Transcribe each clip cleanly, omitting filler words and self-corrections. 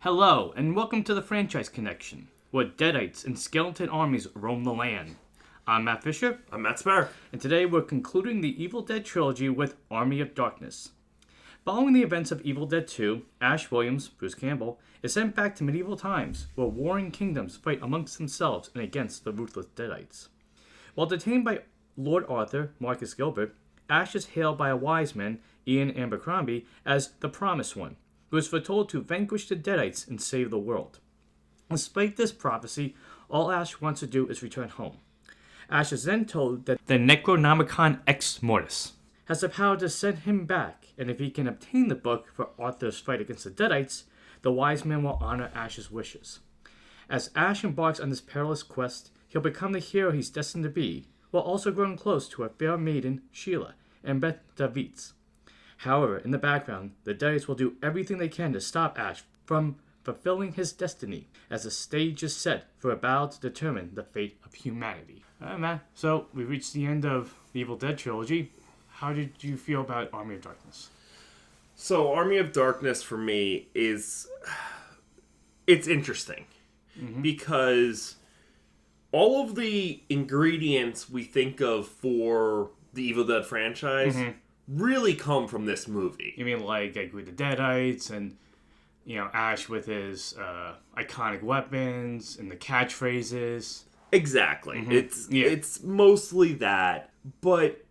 Hello, and welcome to the Franchise Connection, where Deadites and skeleton armies roam the land. I'm Matt Fisher. I'm Matt Sparrow. And today we're concluding the Evil Dead trilogy with Army of Darkness. Following the events of Evil Dead 2, Ash Williams, Bruce Campbell, is sent back to medieval times, where warring kingdoms fight amongst themselves and against the ruthless Deadites. While detained by Lord Arthur, Marcus Gilbert, Ash is hailed by a wise man, Ian Abercrombie, as the Promised One, who is foretold to vanquish the Deadites and save the world. Despite this prophecy, all Ash wants to do is return home. Ash is then told that the Necronomicon Ex Mortis has the power to send him back, and if he can obtain the book for Arthur's fight against the Deadites, the wise man will honor Ash's wishes. As Ash embarks on this perilous quest, he'll become the hero he's destined to be, while also growing close to a fair maiden, Sheila, and Beth Davids. However, in the background, the Deadites will do everything they can to stop Ash from fulfilling his destiny, as the stage is set for a battle to determine the fate of humanity. Alright, man. So, we reached the end of the Evil Dead trilogy. How did you feel about Army of Darkness? So, Army of Darkness for me is... It's interesting. Because all of the ingredients we think of for the Evil Dead franchise really come from this movie. You mean like with the Deadites and, Ash with his iconic weapons and the catchphrases? Exactly. It's mostly that, but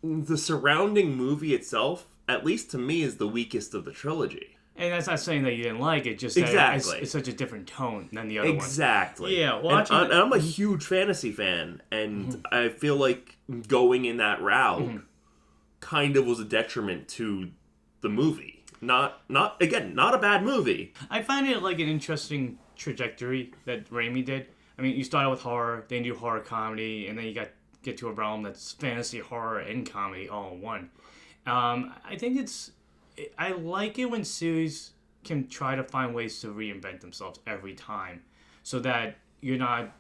the surrounding movie itself, at least to me, is the weakest of the trilogy. And that's not saying that you didn't like it, just that it's such a different tone than the other one. Exactly. Yeah, and I'm a huge fantasy fan, and I feel like going in that route kind of was a detriment to the movie. Not a bad movie. I find it like an interesting trajectory that Raimi did. I mean, you started with horror, then you do horror comedy, and then you get to a realm that's fantasy, horror, and comedy all in one. I think I like it when series can try to find ways to reinvent themselves every time, so that you're not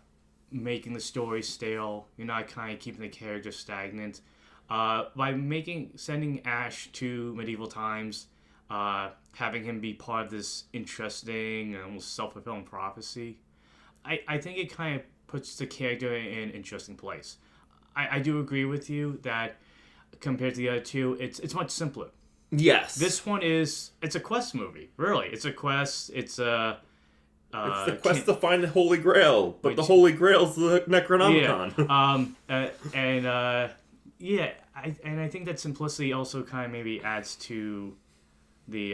making the story stale, you're not kind of keeping the characters stagnant. By sending Ash to medieval times, having him be part of this interesting and almost self-fulfilling prophecy, I think it kind of puts the character in an interesting place. I do agree with you that compared to the other two, it's much simpler. Yes. This one it's a quest movie, really. It's a quest, it's a... it's the quest to find the Holy Grail, but the Holy Grail's the Necronomicon. I think that simplicity also kind of maybe adds to the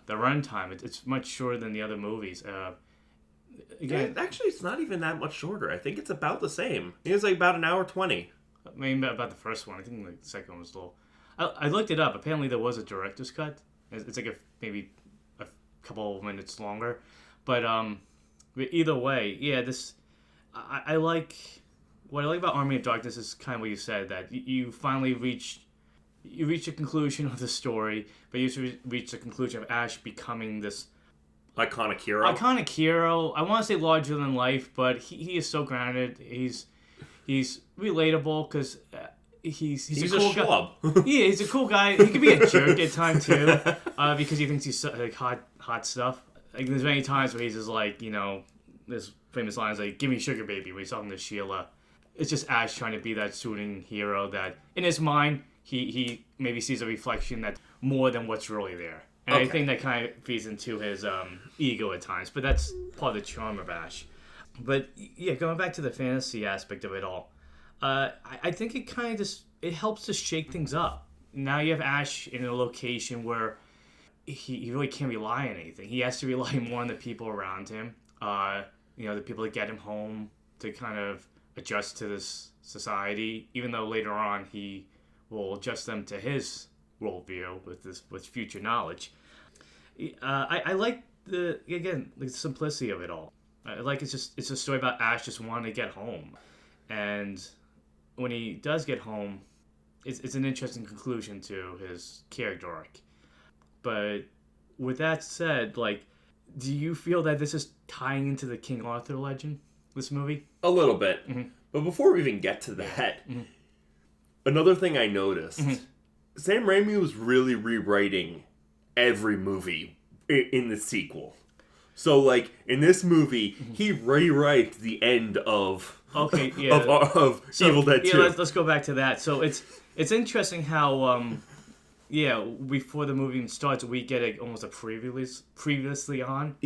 runtime. It's much shorter than the other movies. Actually, it's not even that much shorter. I think it's about the same. It's like about an hour 20. Maybe about the first one. I think the second one was a little... I looked it up. Apparently there was a director's cut. It's like maybe a couple of minutes longer. But either way, yeah, this... I like... What I like about Army of Darkness is kind of what you said, that you finally reach the conclusion of the story, but you reach the conclusion of Ash becoming this... Iconic hero. I want to say larger than life, but he is so grounded. He's relatable because he's a cool guy. Yeah, he's a cool guy. He can be a jerk at times too, because he thinks he's like hot stuff. Like there's many times where he's just like, there's famous lines like "Give me sugar, baby" when he's talking to Sheila. It's just Ash trying to be that soothing hero that in his mind he maybe sees a reflection that's more than what's really there. And I think that kind of feeds into his ego at times, but that's part of the charm of Ash. But yeah, going back to the fantasy aspect of it all, I think it kind of just it helps to shake things up. Now you have Ash in a location where he really can't rely on anything. He has to rely more on the people around him. The people that get him home to kind of adjust to this society. Even though later on he will adjust them to his worldview with future knowledge. I like the simplicity of it all. I like it's a story about Ash just wanting to get home, and when he does get home, it's an interesting conclusion to his character arc. But with that said, do you feel that this is tying into the King Arthur legend? This movie? A little bit, but before we even get to that, another thing I noticed. Sam Raimi was really rewriting every movie in the sequel. So, like, in this movie, he rewrites the end of of Evil Dead 2. Yeah, let's go back to that. So it's interesting how before the movie even starts, we get almost a previously on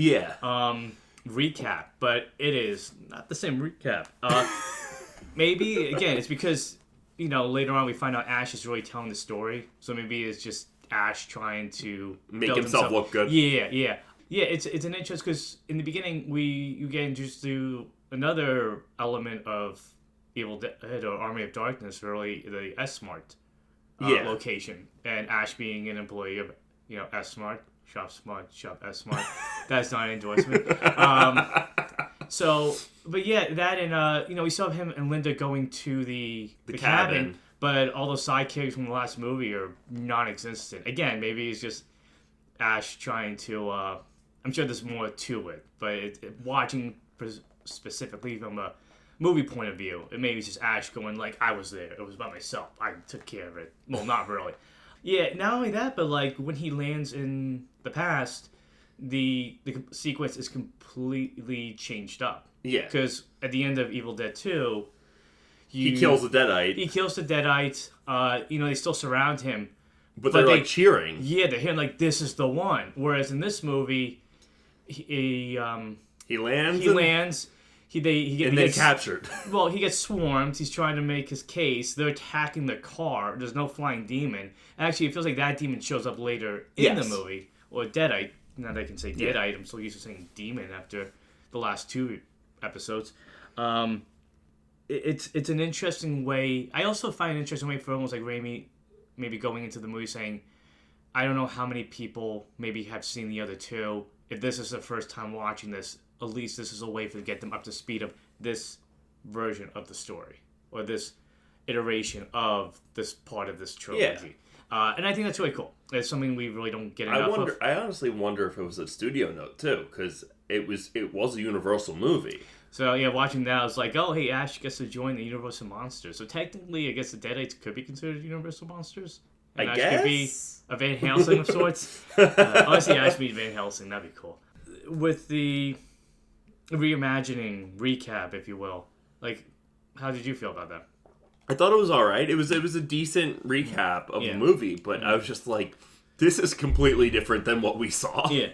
recap, but it is not the same recap. Maybe again, it's because later on we find out Ash is really telling the story, so maybe it's just Ash trying to make himself look good. Yeah. It's an interest because in the beginning you get introduced to another element of Evil Dead or Army of Darkness, really the S-Mart location, and Ash being an employee of S-Mart, shop smart, shop S-Mart. That's not an endorsement. But yeah, that and we saw him and Linda going to the cabin, but all those side characters from the last movie are non-existent. Again, maybe it's just Ash trying to. I'm sure there's more to it, but watching specifically from a movie point of view, it maybe it's just Ash going like, I was there, it was by myself, I took care of it. Well, not really. Yeah, not only that, but like when he lands in the past, the sequence is completely changed up. Yeah. Because at the end of Evil Dead 2, he kills the Deadite. He kills the Deadite. They still surround him. But they're like cheering. Yeah, they're hearing like, this is the one. Whereas in this movie, he lands. He gets captured. Well, he gets swarmed. He's trying to make his case. They're attacking the car. There's no flying demon. Actually, it feels like that demon shows up later in the movie. Or Deadite. Now that I can say Deadite, I'm so used to saying demon after the last 2 episodes. It's an interesting way. I also find an interesting way for almost like Raimi maybe going into the movie saying, I don't know how many people maybe have seen the other 2. If this is the first time watching this, at least this is a way to get them up to speed of this version of the story or this iteration of this part of this trilogy. Yeah. And I think that's really cool. It's something we really don't get enough of. I honestly wonder if it was a studio note too, because it was a Universal movie. So yeah, watching that, I was like, oh hey, Ash gets to join the Universal Monsters. So technically, I guess the Deadites could be considered Universal Monsters. And I Ash guess could be a Van Helsing of sorts. Honestly, Ash beat Van Helsing. That'd be cool. With the reimagining recap, if you will, like, how did you feel about that? I thought it was all right. It was a decent recap of the movie, but I was just like, this is completely different than what we saw. Yeah.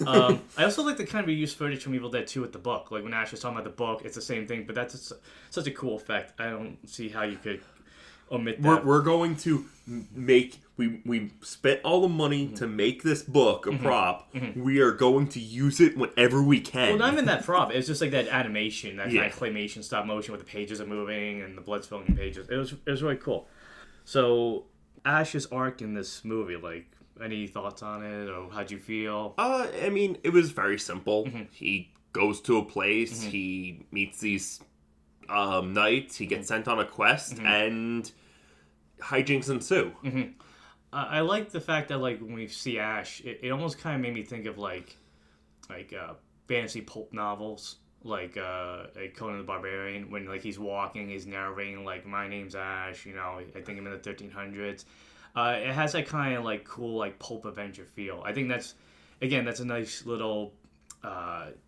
I also like the kind of reused footage from Evil Dead 2 with the book. Like when Ash was talking about the book, it's the same thing, but that's such a cool effect. I don't see how you could omit that. We're going to make... We spent all the money to make this book a prop. We are going to use it whenever we can. Well, not even that prop. It's just like that animation, that kind of claymation stop motion where the pages are moving and the blood's filling the pages. It was really cool. So, Ash's arc in this movie, like, any thoughts on it, or how'd you feel? I mean, it was very simple. He goes to a place, he meets these knights, he gets sent on a quest, and hijinks ensue. I like the fact that, like, when we see Ash, it almost kind of made me think of, like fantasy pulp novels, like Conan the Barbarian, when, like, he's walking, he's narrating, like, my name's Ash, I think I'm in the 1300s. It has that kind of, like, cool, like, pulp adventure feel. I think that's a nice little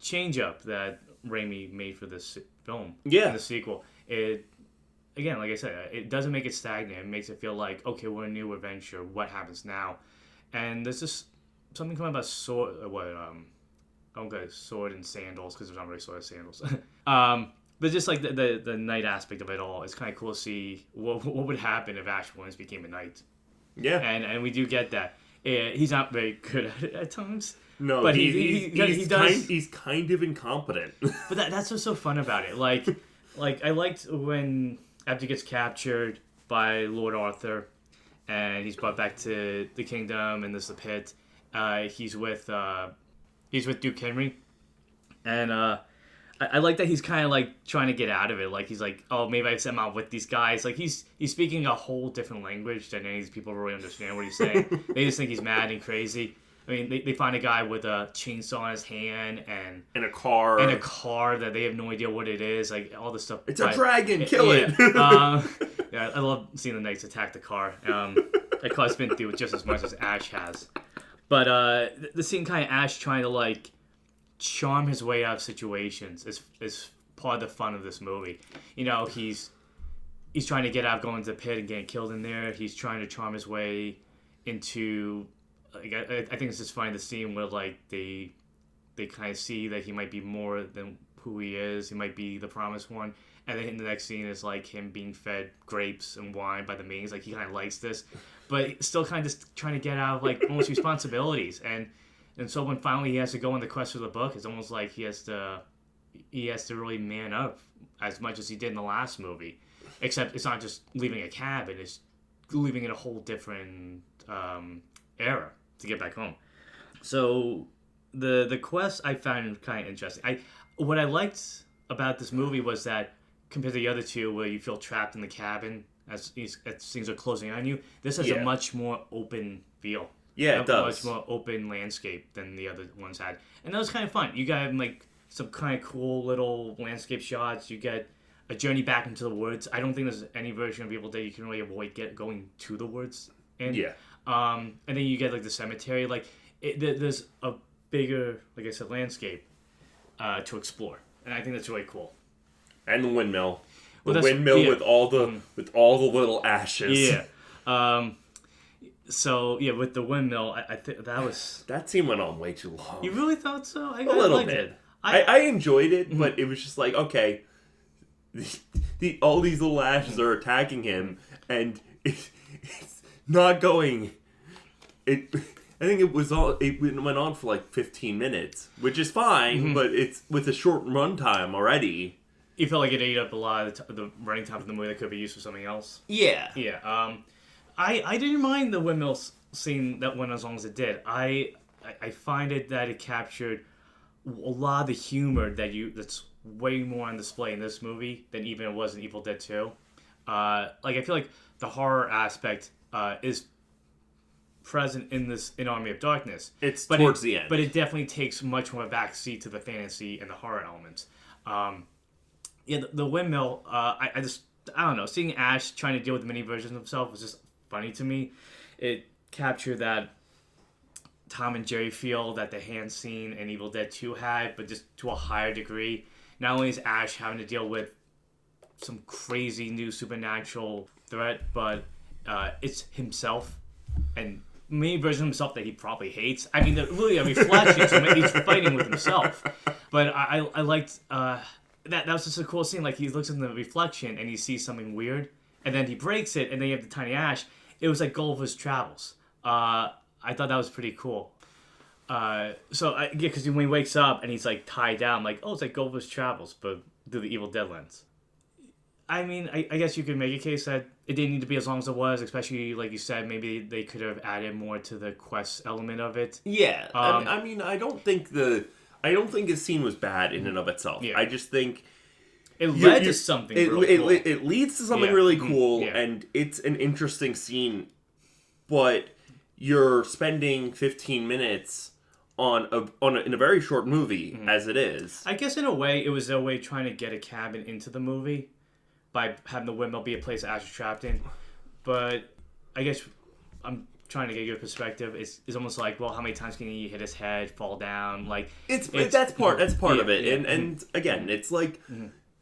change-up that Raimi made for this film. Yeah. The sequel. Again, like I said, it doesn't make it stagnant. It makes it feel like, okay, we're in a new adventure. What happens now? And there's just something coming about sword. Sword and sandals, because there's not really sword and sandals. But just like the knight aspect of it all, it's kind of cool to see what would happen if Ash once became a knight. Yeah, and we do get that. He's not very good at it at times. No, but he's kind of incompetent. But that's what's so fun about it. Like I liked when, after he gets captured by Lord Arthur, and he's brought back to the kingdom, and there's the pit. He's with Duke Henry, and I like that he's kind of like trying to get out of it. Like he's like, oh, maybe I sent him out with these guys. Like he's speaking a whole different language than any of these people really understand what he's saying. They just think he's mad and crazy. I mean, they find a guy with a chainsaw in his hand and a car that they have no idea what it is. Like all this stuff. It's a dragon. Kill it. Yeah, I love seeing the knights attack the car. That car's been through just as much as Ash has. But the scene kind of Ash trying to like charm his way out of situations is part of the fun of this movie. You know, he's trying to get out, going to the pit and getting killed in there. He's trying to charm his way into. Like, I think it's just funny the scene where like they kind of see that he might be more than who he is. He might be the promised one. And then the next scene is like him being fed grapes and wine by the mains. Like he kind of likes this, but still kind of just trying to get out of like almost responsibilities. And so when finally he has to go on the quest for the book, it's almost like he has to really man up as much as he did in the last movie. Except it's not just leaving a cabin; it's leaving in a whole different era to get back home. So the quest I found kind of interesting. What I liked about this movie was that, compared to the other two, where you feel trapped in the cabin as things are closing on you, this has a much more open feel. Yeah, it does. Much more open landscape than the other ones had. And that was kind of fun. You got like some kind of cool little landscape shots. You get a journey back into the woods. I don't think there's any version of Evil Dead you can really avoid going to the woods in. Yeah. And then you get like the cemetery. Like there's a bigger, like I said, landscape to explore. And I think that's really cool. And the windmill. The windmill with all the little ashes. Yeah. So yeah, with the windmill, I think that scene went on way too long. You really thought so? I a little liked bit. It. I enjoyed it, but it was just like, okay, all these little ashes are attacking him, and it's not going. I think it went on for like 15 minutes, which is fine, but it's with a short runtime already. You felt like it ate up a lot of the running time of the movie that could be used for something else. Yeah. Yeah. I didn't mind the windmill scene that went as long as it did. I find it that it captured a lot of the humor that's way more on display in this movie than even it was in Evil Dead 2. I feel like the horror aspect is present in Army of Darkness. It's towards the end. But it definitely takes much more backseat to the fantasy and the horror elements. The windmill, I don't know, seeing Ash trying to deal with mini versions of himself was just funny to me. It captured that Tom and Jerry feel that the hand scene in Evil Dead 2 had, but just to a higher degree. Not only is Ash having to deal with some crazy new supernatural threat, but it's himself and many versions of himself that he probably hates. I mean, really a reflection, so maybe he's fighting with himself. But I liked that was just a cool scene. Like he looks in the reflection and he sees something weird, and then he breaks it, and then you have the tiny Ash. It was like Gulliver's Travels. I thought that was pretty cool. Because when he wakes up and he's like tied down, I'm like, oh, it's like Gulliver's Travels, but through the Evil Dead lens. I mean, I guess you could make a case that it didn't need to be as long as it was, especially like you said, maybe they could have added more to the quest element of it. Yeah, I mean, I don't think the scene was bad in and of itself. Yeah. I just think it led to something. Really cool. It leads to something really cool, and it's an interesting scene, but you're spending 15 minutes in a very short movie as it is. I guess in a way, it was their way trying to get a cabin into the movie by having the windmill be a place that Ash is trapped in. But I guess I'm trying to get your perspective. It's almost like, well, how many times can he hit his head, fall down? Like that's part of it. Yeah. And again, it's like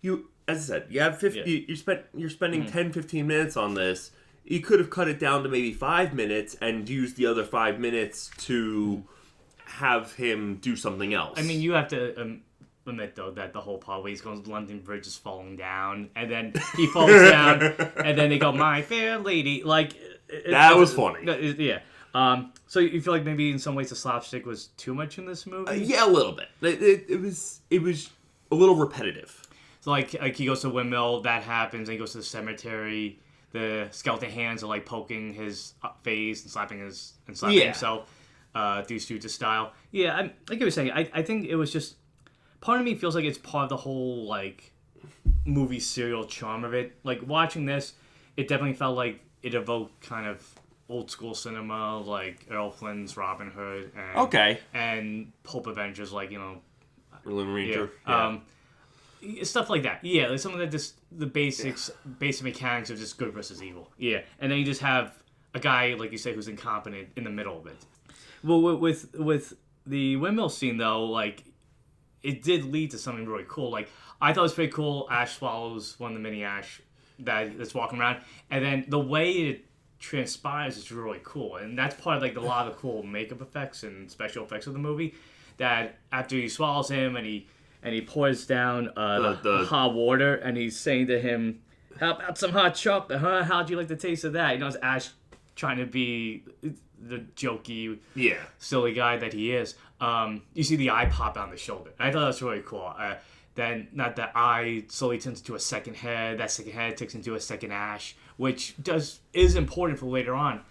you, as I said, you have 50. You're spending 10, 15 minutes on this. You could have cut it down to maybe 5 minutes and used the other 5 minutes to have him do something else. I mean, you have to admit, though, that the whole part where he's going to London Bridge is falling down, and then he falls down, and then they go, "My fair lady," like that was funny. Yeah. So you feel like maybe in some ways the slapstick was too much in this movie? Yeah, a little bit. It was a little repetitive. So like he goes to the windmill, that happens, and he goes to the cemetery. The skeleton hands are like poking his face and slapping himself through Stooges style. Yeah, I get what you're saying. I think it was just, part of me feels like it's part of the whole like movie serial charm of it. Like watching this, it definitely felt like it evoked kind of old school cinema, like Errol Flynn's Robin Hood and pulp Avengers, like Lone Ranger. Stuff like that. Yeah, like some of the basic mechanics of just good versus evil. Yeah, and then you just have a guy, like you say, who's incompetent in the middle of it. Well, with the windmill scene, though, like, it did lead to something really cool. Like, I thought it was pretty cool. Ash swallows one of the mini Ash that's walking around, and then the way it transpires is really cool, and that's part of like a lot of the cool makeup effects and special effects of the movie. That after he swallows him and he pours down the hot water, and he's saying to him, "How about some hot chocolate, huh? How'd you like the taste of that?" You know, it's Ash trying to be the jokey, silly guy that he is. You see the eye pop on the shoulder. I thought that was really cool. Then not that eye slowly turns into a second head. That second head takes into a second Ash, which is important for later on.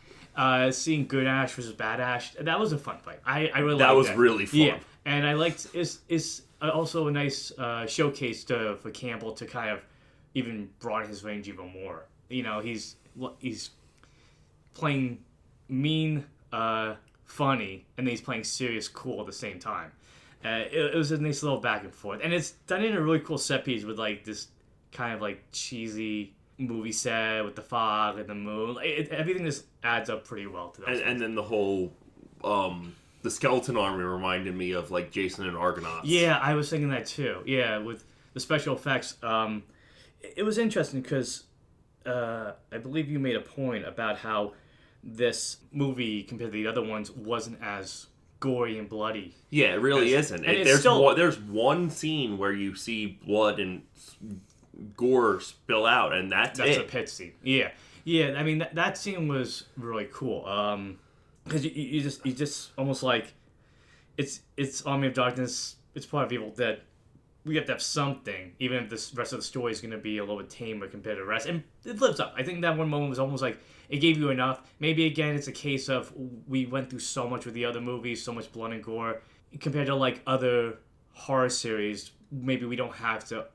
Seeing good Ash versus bad Ash, that was a fun fight. I really liked that. That was really fun. Yeah, and I liked it's also a nice showcase for Campbell to kind of even broaden his range even more. You know, he's playing mean, funny, and then he's playing serious, cool at the same time. It was a nice little back and forth, and it's done in a really cool set piece with like this kind of like cheesy movie set with the fog and the moon. Everything just adds up pretty well to that. And then the whole the skeleton army reminded me of like Jason and Argonauts. Yeah, I was thinking that too. Yeah, with the special effects, it was interesting because I believe you made a point about how this movie compared to the other ones wasn't as gory and bloody. Yeah, it really isn't. There's one scene where you see blood and gore spill out, and that's a pit scene. Yeah. I mean that scene was really cool. Because you just almost like it's Army of Darkness. It's part of Evil Dead. We have to have something, even if the rest of the story is going to be a little bit tamer compared to the rest. And it lives up. I think that one moment was almost like it gave you enough. Maybe, again, it's a case of we went through so much with the other movies, so much blood and gore. Compared to, like, other horror series, maybe we don't have to...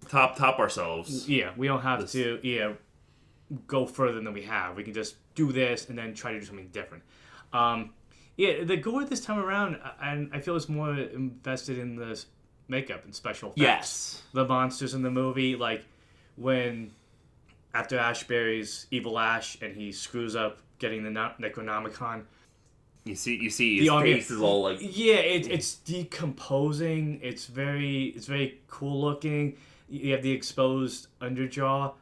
Top ourselves. Yeah, we don't have to go further than we have. We can just do this and then try to do something different. The gore this time around, and I feel it's more invested in the makeup and special effects. Yes. The monsters in the movie, like when after Ash buries Evil Ash and he screws up getting the Necronomicon. You see his face is all like... Yeah, it's decomposing. It's very cool looking. You have the exposed underjaw,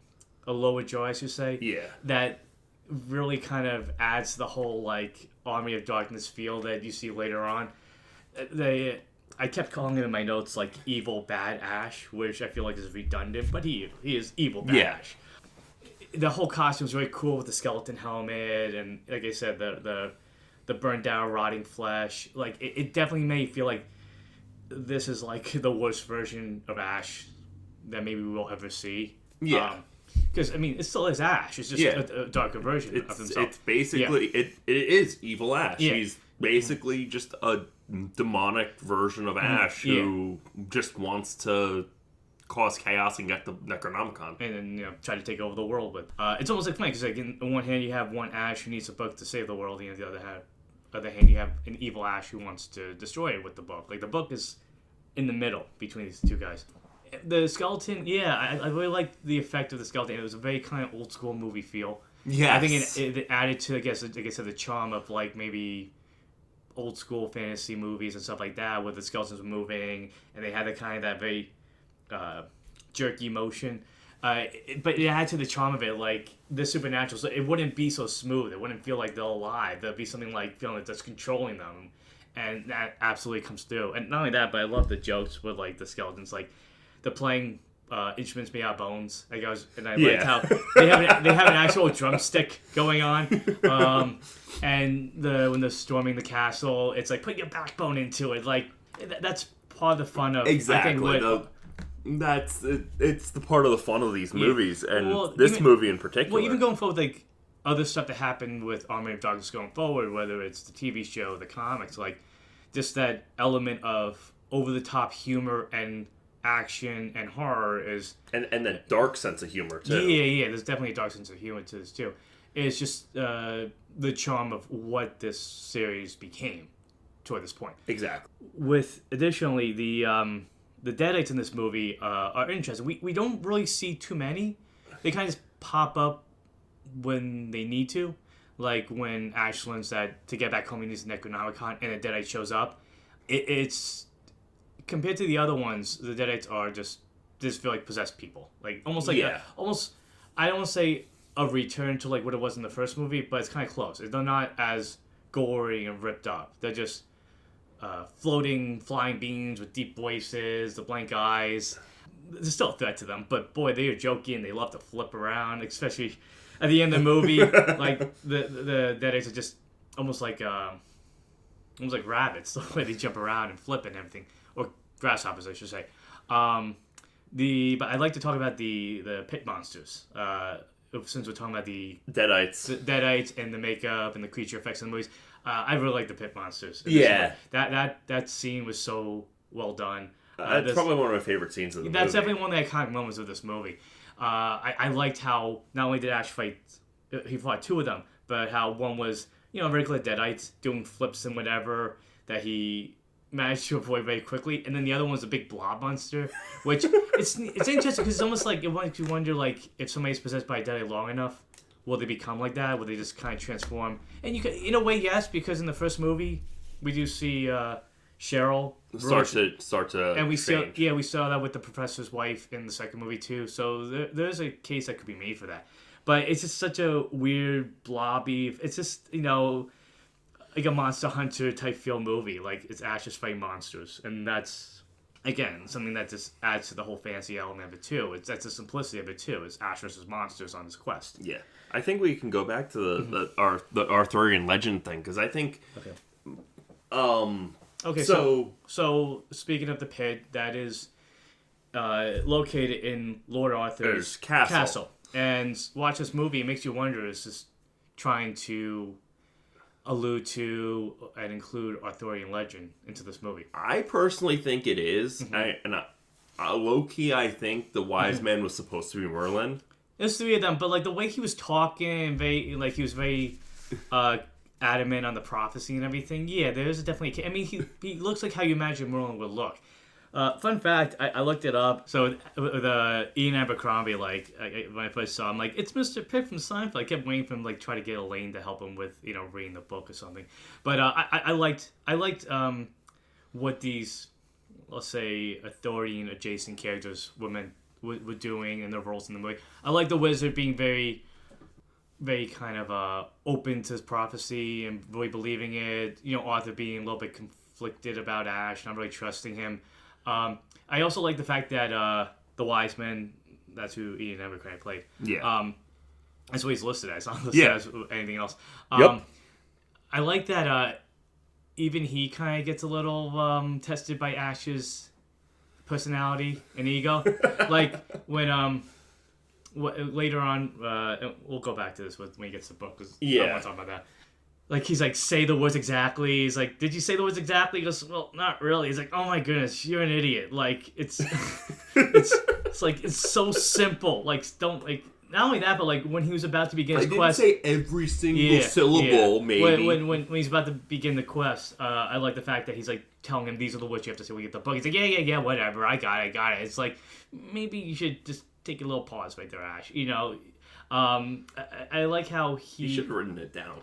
a lower jaw, I should say. Yeah. That really kind of adds the whole, like, Army of Darkness feel that you see later on. I kept calling him in my notes, like, Evil Bad Ash, which I feel like is redundant, but he is Evil Bad Ash. The whole costume is really cool with the skeleton helmet, and like I said, the burned down, rotting flesh. Like, it definitely made you feel like this is, like, the worst version of Ash that maybe we will ever see. Yeah. Because, I mean, it still is Ash. It's just a darker version of himself. It's basically... It is Evil Ash. Yeah. He's basically just a demonic version of Ash who just wants to cause chaos and get the Necronomicon. And then, try to take over the world with. It's almost like funny, because like, on one hand you have one Ash who needs a book to save the world, and on the other hand you have an evil Ash who wants to destroy it with the book. Like, the book is in the middle between these two guys. The skeleton, I really liked the effect of the skeleton. It was a very kind of old school movie feel. Yeah, I think it added to, I guess, the charm of, like, maybe old school fantasy movies and stuff like that, where the skeletons were moving and they had the kind of that very jerky motion. But it added to the charm of it, like the supernatural. So it wouldn't be so smooth. It wouldn't feel like they're alive. There'd be something like feeling like that's controlling them, and that absolutely comes through. And not only that, but I love the jokes with like the skeletons, like they're playing instruments made out of bones. Like I liked how they have an actual drumstick going on. And when they're storming the castle, it's like put your backbone into it. Like that's part of the fun of exactly. It's the part of the fun of these movies, and this movie in particular. Well, even going forward, like other stuff that happened with Army of Darkness going forward, whether it's the TV show, the comics, like just that element of over the top humor and action and horror is, and that dark sense of humor too. Yeah. There's definitely a dark sense of humor to this too. It's just the charm of what this series became toward this point. Exactly. With additionally the Deadites in this movie are interesting. We don't really see too many. They kind of just pop up when they need to, like when Ash learns that to get back home he needs the Necronomicon, and a Deadite shows up. It's compared to the other ones, the Deadites are just feel like possessed people, like almost like almost. I don't want to say a return to like what it was in the first movie, but it's kind of close. They're not as gory and ripped up. They're just floating, flying beings with deep voices, the blank eyes. There's still a threat to them, but boy, they are jokey and they love to flip around, especially at the end of the movie. Like the Deadites are just almost like rabbits, the way they jump around and flip and everything, or grasshoppers, I should say. But I'd like to talk about the pit monsters. Since we're talking about the Deadites and the makeup and the creature effects in the movies, I really like the pit monsters. Yeah, that scene was so well done. That's probably one of my favorite scenes of the movie. That's definitely one of the iconic moments of this movie. I liked how not only did Ash fight, he fought two of them, but how one was regular Deadites doing flips and whatever that he managed to avoid very quickly, and then the other one was a big blob monster, which it's interesting because it's almost like it makes you wonder like if somebody's possessed by a Deadite long enough, will they become like that? Will they just kind of transform? And you can, in a way, yes, because in the first movie we do see Cheryl start to and we change. we saw that with the professor's wife in the second movie too. So there's a case that could be made for that, but it's just such a weird blobby. It's just like a Monster Hunter type feel movie. Like it's Ash just fighting monsters, and that's again something that just adds to the whole fantasy element of it too. That's the simplicity of it too. It's Ash versus monsters on this quest. Yeah, I think we can go back to the Arthurian legend thing because I think. Okay. So speaking of the pit, that is located in Lord Arthur's castle. And watch this movie, it makes you wonder, is this trying to allude to and include Arthurian legend into this movie? I personally think it is. Low-key, I think the wise man was supposed to be Merlin. There's three of them, but like the way he was talking, he was very adamant on the prophecy and everything. Yeah, there's definitely. I mean, he looks like how you imagine Merlin would look. Fun fact, I looked it up. So with Ian Abercrombie, like when I first saw him, like it's Mr. Pitt from Seinfeld. I kept waiting for him, like try to get Elaine to help him with reading the book or something. But I liked what these, let's say, authority and adjacent characters were doing and their roles in the movie. I like the wizard being very, very kind of open to his prophecy and really believing it. Arthur being a little bit conflicted about Ash, not really trusting him. I also like the fact that the wise man, that's who Ian Abercrombie played. Yeah. That's what he's listed as. Not listed as anything else. Yep. I like that even he kind of gets a little tested by Ash's personality and ego. Like when later on, we'll go back to this when he gets the book because I don't want to talk about that. Like, he's like, say the words exactly. He's like, did you say the words exactly? He goes, well, not really. He's like, oh my goodness, you're an idiot. Like, it's like, it's so simple. Like, not only that, but like, when he was about to begin his quest. I didn't say every single syllable, maybe. When he's about to begin the quest, I like the fact that he's like, telling him these are the words you have to say when you get the book. He's like, yeah, whatever. I got it. It's like, maybe you should just take a little pause right there, Ash. I like how he... You should have written it down.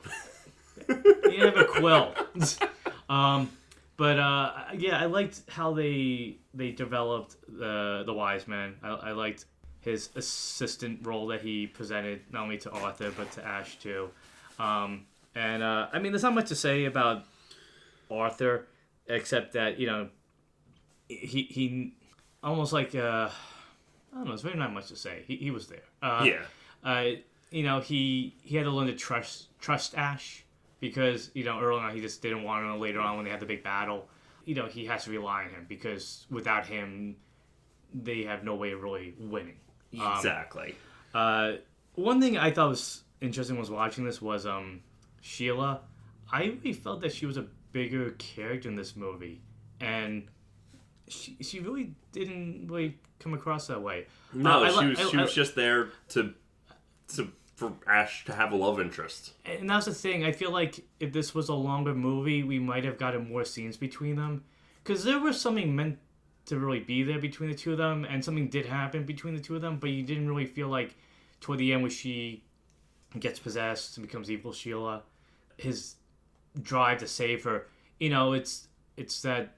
You have a quill. I liked how they developed the wise man. I liked his assistant role that he presented not only to Arthur but to Ash too. I mean, there's not much to say about Arthur except that he almost like I don't know. There's really not much to say. He was there. He had to learn to trust Ash. Because, early on he just didn't want to. Later on when they had the big battle, he has to rely on him. Because without him, they have no way of really winning. Exactly. One thing I thought was interesting was watching this was Sheila. I really felt that she was a bigger character in this movie. And she really didn't really come across that way. No, she was just there for Ash to have a love interest. And that's the thing. I feel like if this was a longer movie, we might have gotten more scenes between them. Because there was something meant to really be there between the two of them, and something did happen between the two of them, but you didn't really feel like, toward the end when she gets possessed and becomes evil Sheila, his drive to save her, it's that,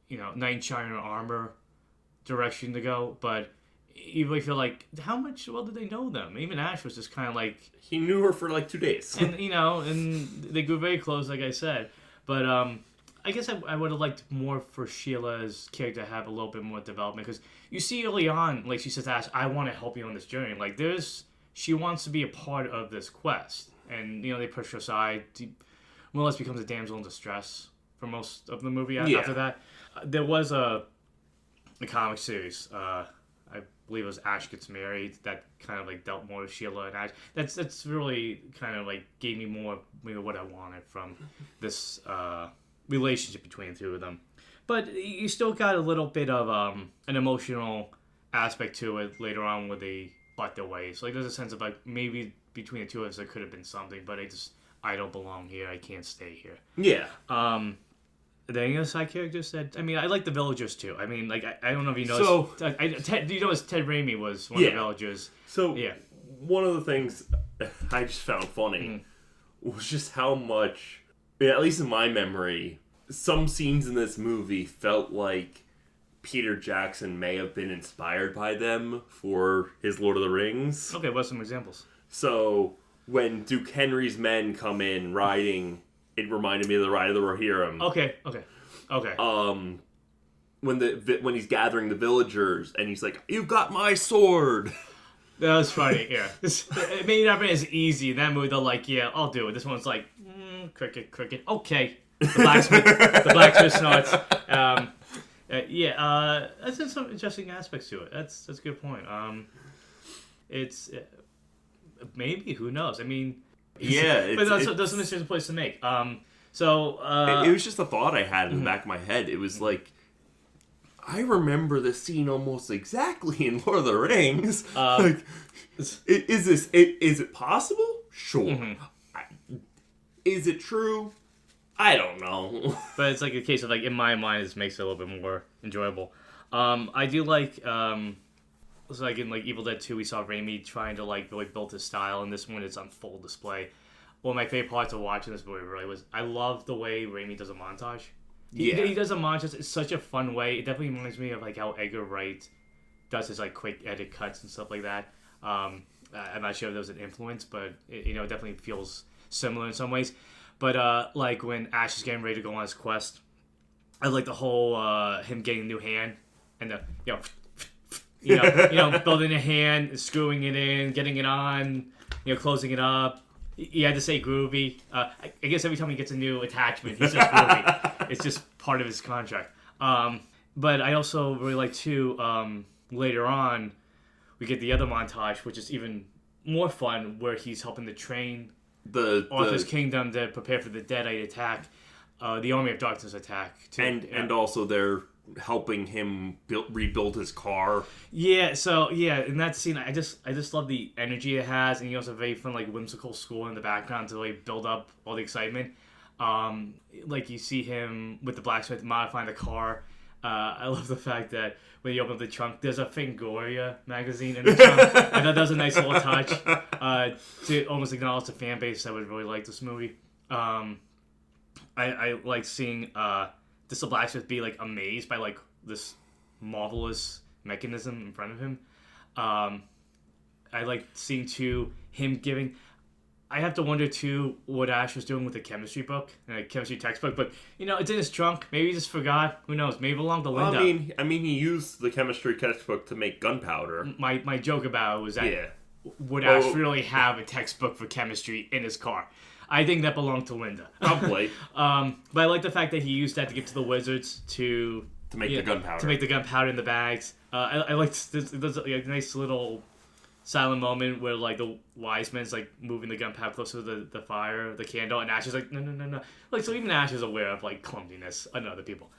knight in shining armor direction to go, but you really feel like, how much well did they know them? Even Ash was just kind of like... He knew her for like 2 days. And, and they grew very close, like I said. But I guess I would have liked more for Sheila's character to have a little bit more development. Because you see early on, like she says to Ash, I want to help you on this journey. Like she wants to be a part of this quest. And, they push her aside. More or less becomes a damsel in distress for most of the movie after that. There was a comic series, I believe it was Ash Gets Married, that kind of like dealt more with Sheila and Ash. That's really kind of like gave me more what I wanted from this relationship between the two of them. But you still got a little bit of an emotional aspect to it later on where they butt their ways. Like there's a sense of like maybe between the two of us there could have been something, but I don't belong here. I can't stay here. Yeah. The any other side characters that... I mean, I like the villagers, too. I mean, like, I don't know if you noticed... So... do you notice Ted Raimi was one of the villagers? So, one of the things I just found funny was just how much, at least in my memory, some scenes in this movie felt like Peter Jackson may have been inspired by them for his Lord of the Rings. Okay, what are some examples? So, when Duke Henry's men come in riding... It reminded me of the Ride of the Rohirrim. Okay. When he's gathering the villagers and he's like, "You've got my sword." That was funny. Yeah, it may not be as easy in that movie. They're like, "Yeah, I'll do it." This one's like, cricket. Okay, the blacksmith snorts. That's just some interesting aspects to it. That's a good point. It's maybe, who knows? I mean. Yeah, but that's an interesting place to make. It was just a thought I had in the back of my head. It was like, I remember this scene almost exactly in Lord of the Rings. Is it possible? Sure. Mm-hmm. Is it true? I don't know. But it's like a case of like, in my mind, this makes it a little bit more enjoyable. I do like. So like in like Evil Dead 2, we saw Raimi trying to like really build his style, and this one it's on full display. One of my favorite parts of watching this movie really was I love the way Raimi does a montage. He does a montage in such a fun way. It definitely reminds me of like how Edgar Wright does his like quick edit cuts and stuff like that. I'm not sure if there was an influence, but it definitely feels similar in some ways. But like when Ash is getting ready to go on his quest, I like the whole him getting a new hand and the building a hand, screwing it in, getting it on, closing it up. He had to say groovy. I guess every time he gets a new attachment, he's just groovy. It's just part of his contract. But I also really like, too, later on, we get the other montage, which is even more fun, where he's helping to train Arthur's kingdom to prepare for the Deadite attack, the Army of Darkness attack. Too. And also they're helping him rebuild his car. Yeah, so in that scene, I just love the energy it has, and you also have a very fun, like, whimsical score in the background to like build up all the excitement. Like you see him with the blacksmith modifying the car. I love the fact that when you open up the trunk, there's a Fangoria magazine in the trunk. I thought that was a nice little touch to almost acknowledge the fan base that would really like this movie. I like seeing this blacksmith be like amazed by like this marvelous mechanism in front of him. I like seeing too him giving. I have to wonder too what Ash was doing with the chemistry book, chemistry textbook. But it's in his trunk. Maybe he just forgot. Who knows? Maybe it belonged to Linda. I mean, he used the chemistry textbook to make gunpowder. My joke about it was that would Ash really have a textbook for chemistry in his car? I think that belonged to Linda. Probably. But I like the fact that he used that to give to the wizards to make the gunpowder. To make the gunpowder in the bags. I liked this. There's a nice little silent moment where like the wise men's like moving the gunpowder closer to the fire, the candle, and Ash is like, no. Like, so even Ash is aware of like clumsiness on other people.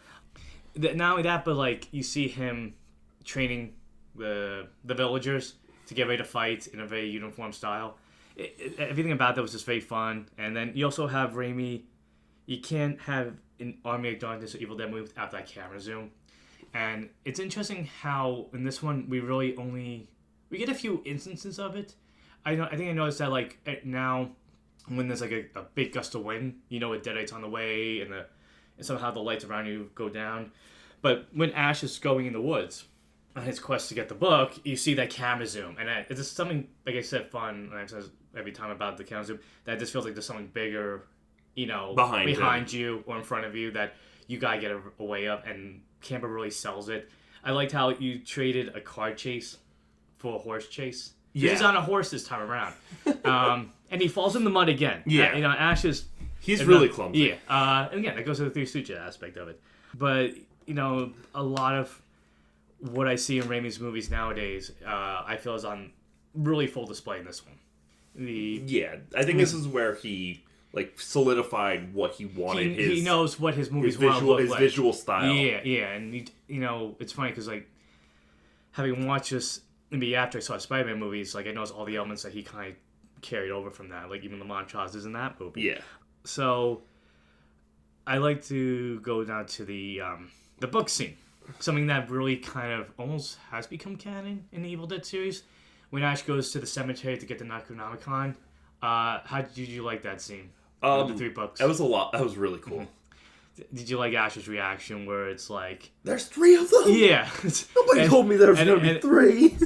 Not only that, but like you see him training the villagers to get ready to fight in a very uniform style. Everything about that was just very fun. And then you also have Raimi. You can't have an Army of Darkness or Evil Dead movie without that camera zoom. And it's interesting how in this one we get a few instances of it. I think I noticed that like now when there's like a big gust of wind, a Deadite's on the way and somehow the lights around you go down. But when Ash is going in the woods on his quest to get the book, you see that camera zoom. And it's just something, like I said, fun, and I say every time about the camera zoom, that just feels like there's something bigger, behind you or in front of you that you gotta get a way up, and camera really sells it. I liked how you traded a car chase for a horse chase. Yeah. He's on a horse this time around. And he falls in the mud again. Yeah. Ash is... He's really clumsy. Yeah. And again, that goes to the Three Stooges aspect of it. But, a lot of what I see in Raimi's movies nowadays, I feel is on really full display in this one. I think this is where he solidified what he wanted. He knows what his movies want to look like. His visual style. Yeah, and it's funny because having watched this maybe after I saw Spider-Man movies, I noticed all the elements that he kind of carried over from that, even the montages in that movie. Yeah. So I like to go down to the book scene, something that really kind of almost has become canon in the Evil Dead series. When Ash goes to the cemetery to get the Necronomicon, how did you like that scene? The 3 books. That was a lot. That was really cool. Mm-hmm. Did you like Ash's reaction where it's like... There's 3 of them? Yeah. Nobody told me there was going to be 3.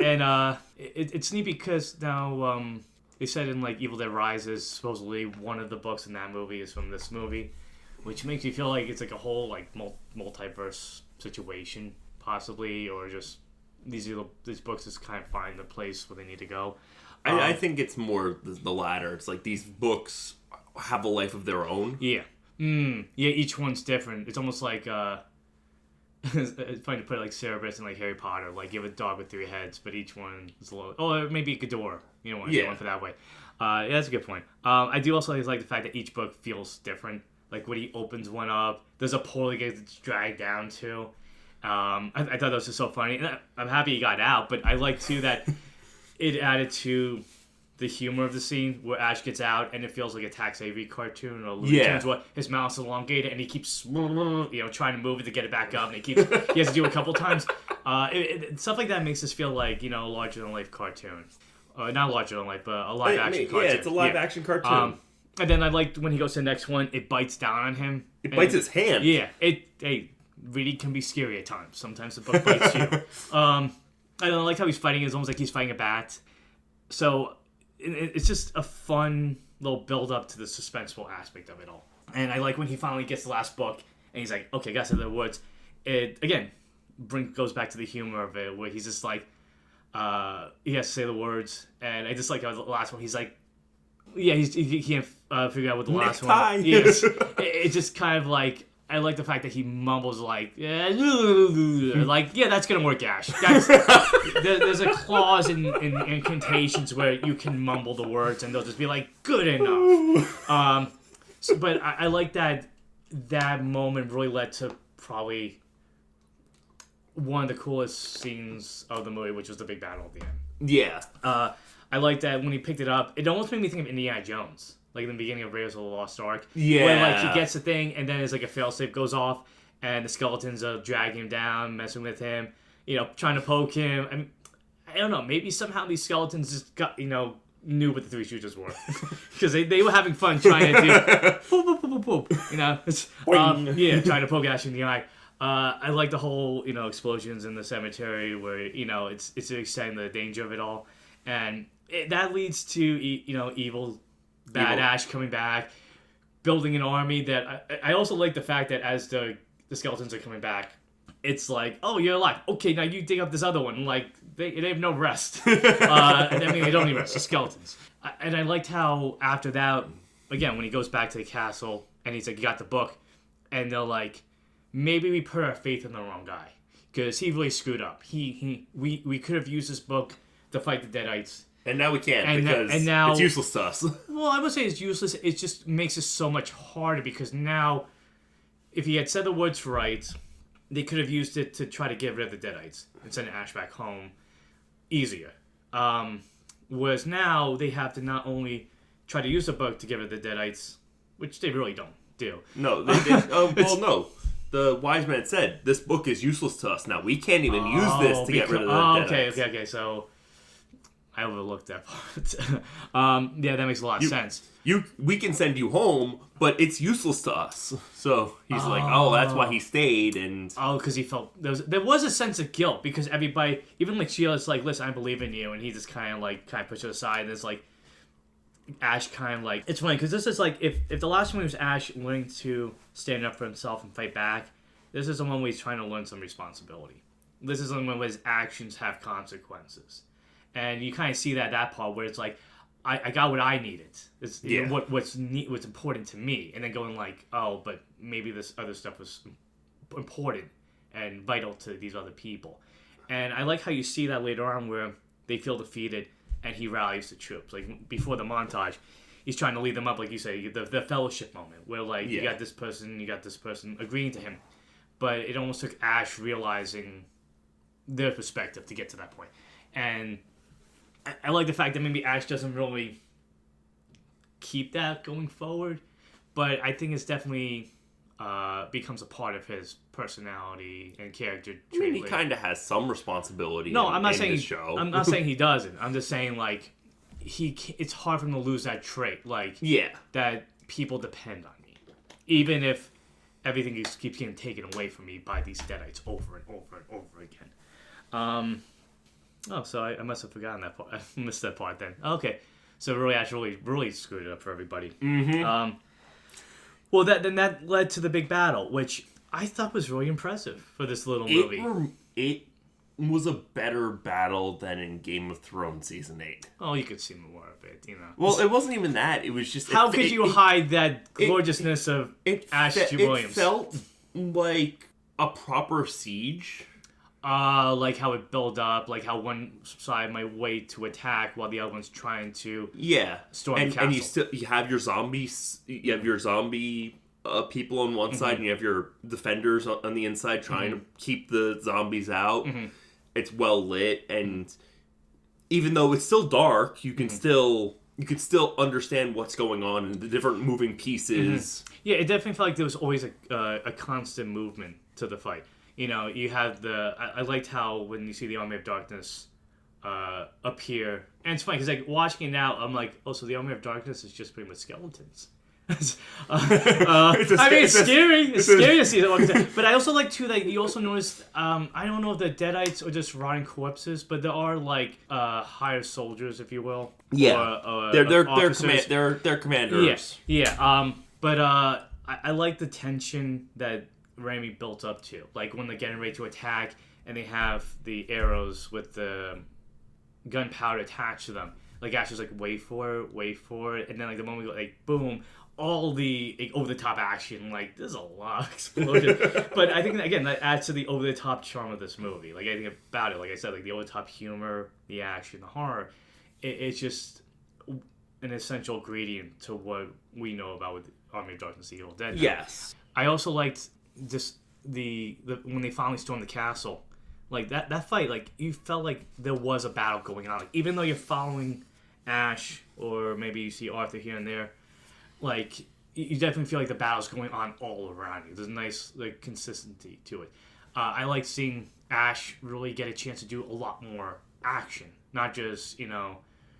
And it's neat because now they said in Evil Dead Rises, supposedly one of the books in that movie is from this movie, which makes me feel like it's a whole multiverse situation, possibly, or just these books just kind of find the place where they need to go. I think it's more the latter. It's these books have a life of their own. Yeah. Yeah, each one's different. It's almost like it's funny to put it like Cerberus and Harry Potter. You have a dog with 3 heads, but each one is a little... Oh, maybe Ghidorah. You don't want to go for that way. Yeah, that's a good point. I do also like the fact that each book feels different. When he opens one up, there's a portal he gets dragged down to. I thought that was just so funny. And I'm happy he got out, but I like, too, that it added to the humor of the scene where Ash gets out and it feels like a Tex Avery cartoon or Looney Tunes where his mouth's elongated and he keeps trying to move it to get it back up, and he has to do it a couple times. Stuff like that makes us feel like a larger than life cartoon. Not larger than life, but a live action cartoon. Yeah, it's a live action cartoon. And then I liked when he goes to the next one, it bites down on him. It bites his hand. Yeah, reading can be scary at times. Sometimes the book bites you. I like how he's fighting. It's almost like he's fighting a bat. So it's just a fun little build up to the suspenseful aspect of it all. And I like when he finally gets the last book and he's like, okay, guys, in the woods. It again goes back to the humor of it where he's just he has to say the words. And I just like how the last one he's like, yeah, he can't figure out what the last one. Yes, it's just kind of I like the fact that he mumbles yeah, that's gonna work, Ash. There's a clause in incantations where you can mumble the words and they'll just be good enough. But I like that moment really led to probably one of the coolest scenes of the movie, which was the big battle at the end. Yeah. I like that when he picked it up, it almost made me think of Indiana Jones. In the beginning of Raiders of the Lost Ark. Yeah. Where, he gets the thing, and then there's, a failsafe goes off, and the skeletons are dragging him down, messing with him, trying to poke him. I don't know, maybe somehow these skeletons just got, knew what the Three Stooges were. Because they were having fun trying to do poop, poop, poop, poop, trying to poke Ash in the eye. I like the whole, explosions in the cemetery where, it's extending the danger of it all. And that leads to, evil... Bad Ash coming back, building an army that... I also like the fact that as the skeletons are coming back, it's oh, you're alive. Okay, now you dig up this other one. They have no rest. They don't need rest. The skeletons. And I liked how after that, again, when he goes back to the castle, and he's you got the book, and they're maybe we put our faith in the wrong guy. Because he really screwed up. We could have used this book to fight the Deadites. And now we can't because now, it's useless to us. Well, I would say it's useless. It just makes it so much harder because now, if he had said the words right, they could have used it to try to get rid of the Deadites and send Ash back home easier. Whereas now, they have to not only try to use the book to get rid of the Deadites, which they really don't do. No, they did. No. The wise man said, this book is useless to us now. We can't even use this to get rid of the Deadites. Okay. So... I overlooked that part. Yeah, that makes a lot of sense. We can send you home, but it's useless to us. So he's like, oh, that's why he stayed. And because he felt there was a sense of guilt because everybody, even like Sheila's like, listen, I believe in you, and he just kind of pushes it aside. And it's like Ash kind of like, it's funny because this is like if the last one was Ash learning to stand up for himself and fight back, this is the one where he's trying to learn some responsibility. This is the one where his actions have consequences. And you kind of see that part where it's like, I got what I needed. It's what's important to me, and then going like, oh, but maybe this other stuff was important and vital to these other people. And I like how you see that later on where they feel defeated and he rallies the troops. Like before the montage, he's trying to lead them up, like you say, the fellowship moment where like you got this person agreeing to him, but it almost took Ash realizing their perspective to get to that point. And I like the fact that maybe Ash doesn't really keep that going forward, but I think it's definitely becomes a part of his personality and character trait. I mean, he kind of has some responsibility. I'm not saying show. I'm not saying he doesn't. I'm just saying like it's hard for him to lose that trait. Like that people depend on me, even if everything keeps getting taken away from me by these Deadites over and over and over again. So I must have forgotten that part. I missed that part then. Okay. So really, Ash really screwed it up for everybody. Mm-hmm. Well, that led to the big battle, which I thought was really impressive for this little movie. It was a better battle than in Game of Thrones Season 8. Oh, you could see more of it, you know. Well, it wasn't even that. It was just... How could you hide that gorgeousness of Ash Williams? It felt like a proper siege. Like how it built up, like how one side might wait to attack while the other one's trying to storm the castle. And you have your zombies, you have your zombie people on one side, and you have your defenders on the inside trying to keep the zombies out. Mm-hmm. It's well lit, and even though it's still dark, you can still understand what's going on and the different moving pieces. Mm-hmm. Yeah, it definitely felt like there was always a constant movement to the fight. You know, you have I liked how when you see the Army of Darkness appear, and it's funny because like watching it now, I'm like, oh, so the Army of Darkness is just pretty much skeletons. It's scary. It's scary to see that. But I also like too that you also notice. I don't know if the Deadites are just rotting corpses, but there are like higher soldiers, if you will. Yeah, they're commanders. Yeah. But I like the tension that Raimi built up to, like when they're getting ready to attack and they have the arrows with the gunpowder attached to them. Like Ash is like, wait for it, and then like the moment we go like boom, all the like, over the top action, like there's a lot of explosion. But I think again that adds to the over the top charm of this movie. Like I think about it, like I said, like the over the top humor, the action, the horror, it's just an essential ingredient to what we know about with Army of Darkness: The Evil Dead. Yes, I also liked just the when they finally stormed the castle, like that fight, like you felt like there was a battle going on. Like even though you're following Ash or maybe you see Arthur here and there, like you definitely feel like the battle's going on all around you. There's a nice like consistency to it. I like seeing Ash really get a chance to do a lot more action, not just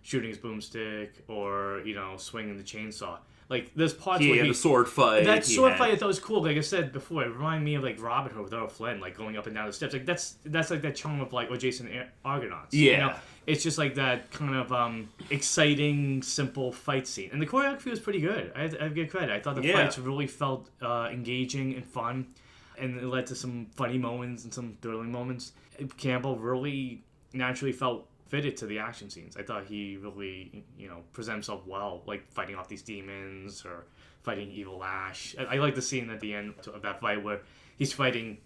shooting his boomstick or swinging the chainsaw. Like, there's parts where he had a sword fight. That sword fight I thought was cool. Like I said before, it reminded me of, like, Robin Hood with Errol Flynn, like, going up and down the steps. Like, that's like, that charm of, like, Jason Argonauts. Yeah. It's just, like, that kind of exciting, simple fight scene. And the choreography was pretty good. I have to give credit. I thought the fights really felt engaging and fun. And it led to some funny moments and some thrilling moments. Campbell really naturally felt fitted to the action scenes. I thought he really, presented himself well, like fighting off these demons or fighting Evil Ash. I like the scene at the end of that fight where he's fighting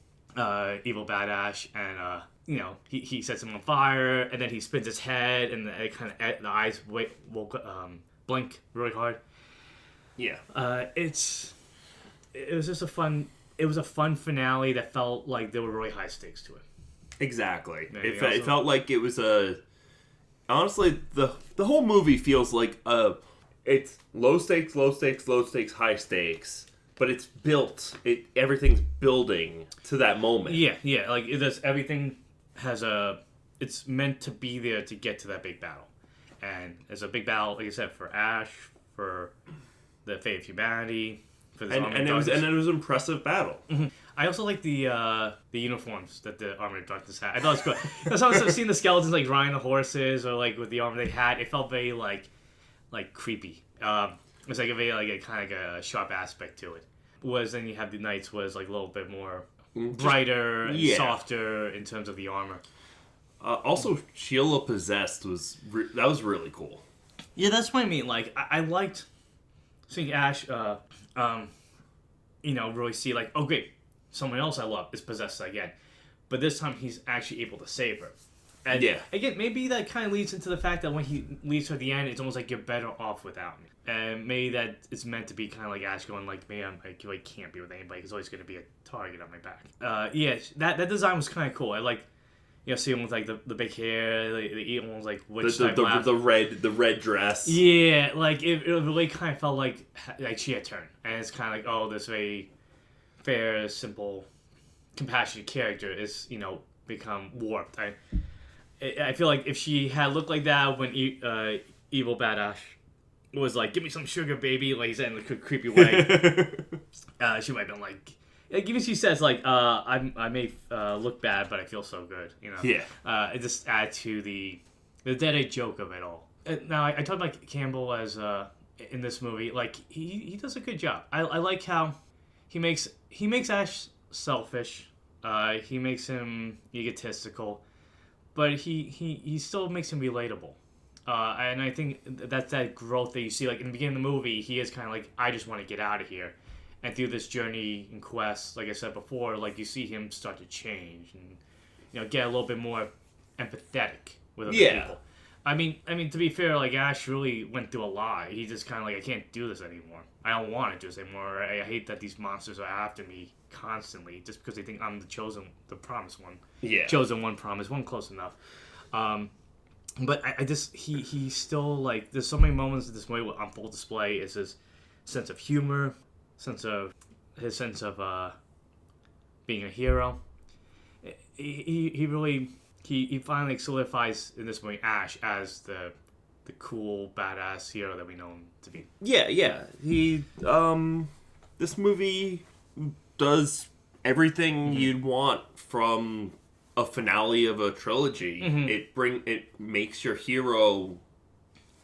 Evil Bad Ash, and he sets him on fire, and then he spins his head, and it kind of the eyes will blink really hard. Yeah, it was just a fun finale that felt like there were really high stakes to it. Exactly. It felt like it was honestly, the whole movie feels like it's low stakes, high stakes, but it's built. Everything's building to that moment. Yeah. Like everything has it's meant to be there to get to that big battle. and it's a big battle, like I said, for Ash, for the fate of humanity, for this and it was an impressive battle. Mm-hmm. I also like the uniforms that the Army of Darkness had. I thought it was cool. Sometimes seeing the skeletons like riding the horses or like with the armor they had, it felt very like creepy. It was like a very like a kind of like a sharp aspect to it. Whereas then you have the knights was like a little bit more brighter and softer in terms of the armor. Also, Sheila Possessed was really cool. Yeah, that's what I mean. Like I liked seeing Ash, really see like, oh great, someone else I love is possessed again, but this time he's actually able to save her. And again, maybe that kind of leads into the fact that when he leaves her at the end, it's almost like you're better off without me. And maybe that it's meant to be kind of like Ash going like, maybe I can't be with anybody. There's always going to be a target on my back. That design was kind of cool. I like, see him with like the big hair, the almost like witch type laugh. The red dress. Yeah, like it really kind of felt like she had turned, and it's kind of like, oh, this very fair, simple, compassionate character is become warped. I feel like if she had looked like that when evil Bad Ash was like, give me some sugar, baby, like he said in a creepy way, she might have been like, even she says like, I may look bad, but I feel so good, it just adds to the Deadite joke of it all. Now I talked about Campbell as in this movie, like he does a good job. I like how he makes Ash selfish, he makes him egotistical, but he still makes him relatable. And I think that's that growth that you see. Like in the beginning of the movie, he is kind of like, I just want to get out of here. And through this journey and quest, like I said before, like you see him start to change and get a little bit more empathetic with other people. I mean, to be fair, like Ash really went through a lot. He just kind of like, I can't do this anymore. I don't want to do this anymore. I hate that these monsters are after me constantly just because they think I'm the promised one. Yeah. Chosen one, promised one, close enough. But I just, he still, like, there's so many moments in this movie on full display. Is his sense of humor, his sense of being a hero. He really, he finally solidifies in this movie Ash as the cool, badass hero that we know him to be. Yeah. He, this movie does everything you'd want from a finale of a trilogy. It makes your hero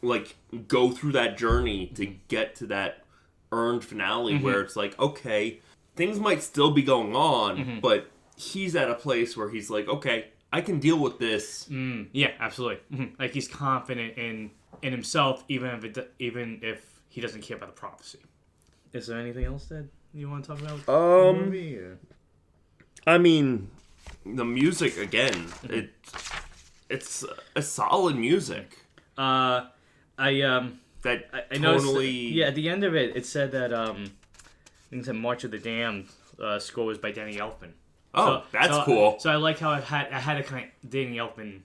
like go through that journey to get to that earned finale where it's like, okay, things might still be going on, but he's at a place where he's like, okay, I can deal with this. Yeah, absolutely. Like he's confident in himself, even if he doesn't care about the prophecy. Is there anything else that you want to talk about with the movie? Or? I mean, the music again. It's a solid music. I noticed. At the end of it, it said that I think it said March of the Damned score was by Danny Elfman. Oh, that's cool. So I like how it had a kind of Danny Elfman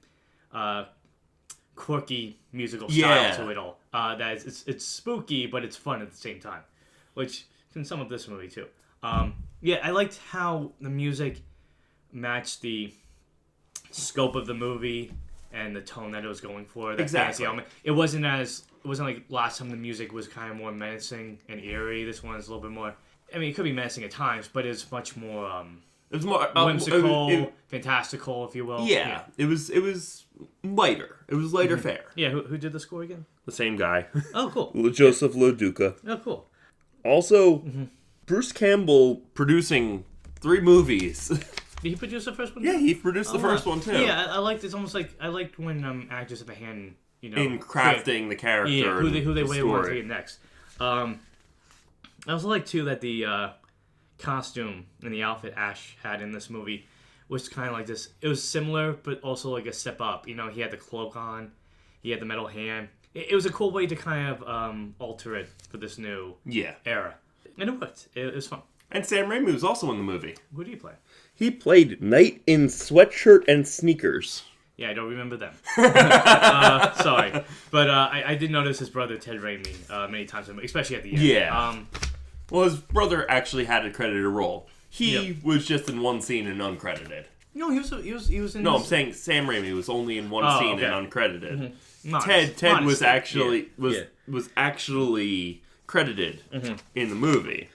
quirky musical style to it all. That it's spooky, but it's fun at the same time, which can sum up this movie too. I liked how the music matched the scope of the movie and the tone that it was going for. Exactly. It wasn't like last time the music was kind of more menacing and eerie. This one is a little bit more. I mean, it could be menacing at times, but it's much more. It was more whimsical, fantastical, if you will. Yeah. It was lighter. It was lighter fare. Yeah. Who did the score again? The same guy. Oh, cool. Joseph Loduca. Oh, cool. Also, Bruce Campbell producing 3 movies. Did he produce the first one? Yeah, he produced the first one too. Yeah, I liked. It's almost like I liked when actors have a hand, in crafting the character. Yeah, who they want to be next. I also like too that the costume and the outfit Ash had in this movie was kind of like this. It was similar, but also like a step up. He had the cloak on, he had the metal hand. It was a cool way to kind of alter it for this new era, and it worked. It was fun. And Sam Raimi was also in the movie. Who did he play? He played Knight in Sweatshirt and Sneakers. Yeah, I don't remember them. Sorry. But I did notice his brother, Ted Raimi, many times, especially at the end. Yeah. Well, his brother actually had a credited role. He was just in one scene and uncredited. No, he was in. No, I'm saying Sam Raimi was only in one scene and uncredited. Mm-hmm. Ted was actually was actually credited in the movie.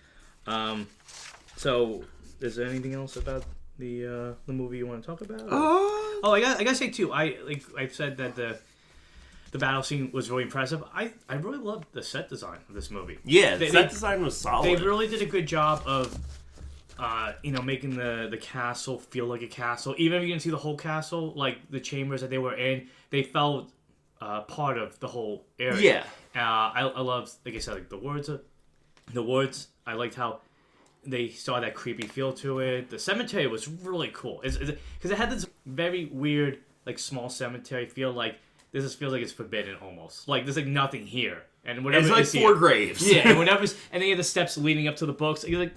So, is there anything else about the movie you want to talk about? I gotta say too. I've said that the battle scene was really impressive. I really loved the set design of this movie. Yeah, the set design was solid. They really did a good job of, making the castle feel like a castle. Even if you didn't see the whole castle, like the chambers that they were in, they felt part of the whole area. Yeah. I love, like I said, like the woods. I liked how they saw that creepy feel to it. The cemetery was really cool. Because it had this very weird, like, small cemetery feel. Like, this just feels like it's forbidden almost. Like, there's, like, nothing here. And whenever it's like 4 graves. Yeah, and and they have the steps leading up to the books. You're like,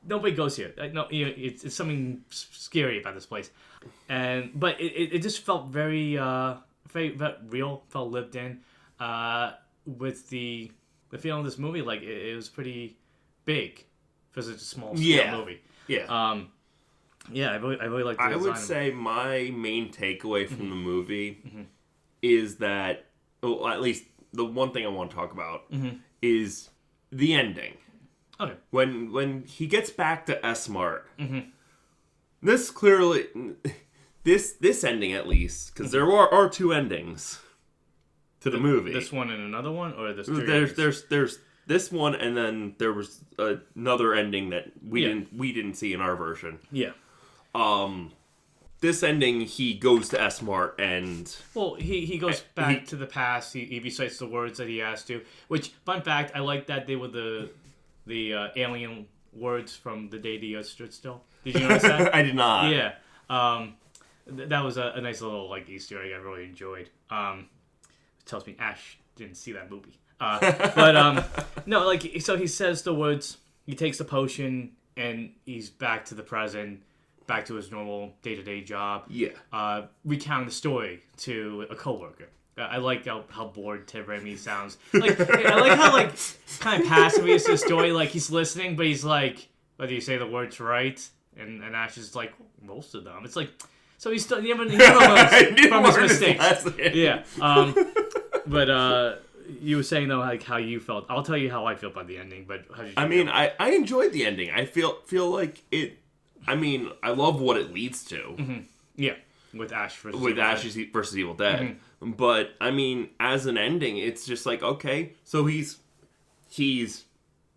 nobody goes here. No, it's something scary about this place. But it just felt very real, felt lived in. With the feeling of this movie, like, it was pretty big. For such a small scale movie. Yeah. I really like the design. I would say my main takeaway from the movie is that, well, at least the one thing I want to talk about is the ending. Okay. When he gets back to S-Mart, this clearly, this ending at least, because there are 2 endings to the movie. This one and another one, or there's this one, and then there was another ending that we didn't see in our version. Yeah. This ending, he goes to S-Mart and... Well, he goes back to the past. He recites the words that he has to. Which, fun fact, I like that they were the alien words from the Deadites stood still. Did you notice that? I did not. Yeah. That was a nice little Easter egg I really enjoyed. It tells me Ash didn't see that movie. No, so he says the words, he takes the potion, and he's back to the present, back to his normal day-to-day job. Yeah. Recounting the story to a coworker. I like how bored Ted Raimi sounds. I like how, kind of passive he is to the story. He's listening, but he's like, whether you say the words right, and Ash is like, most of them. It's like, so he's still, he never learns from his mistakes. Yeah. You were saying, though, how you felt. I'll tell you how I feel about the ending, but how did you feel? I enjoyed the ending. I feel like it... I love what it leads to. Mm-hmm. Yeah, with Ash versus Evil Dead. Mm-hmm. But, as an ending, it's just like, okay, so he's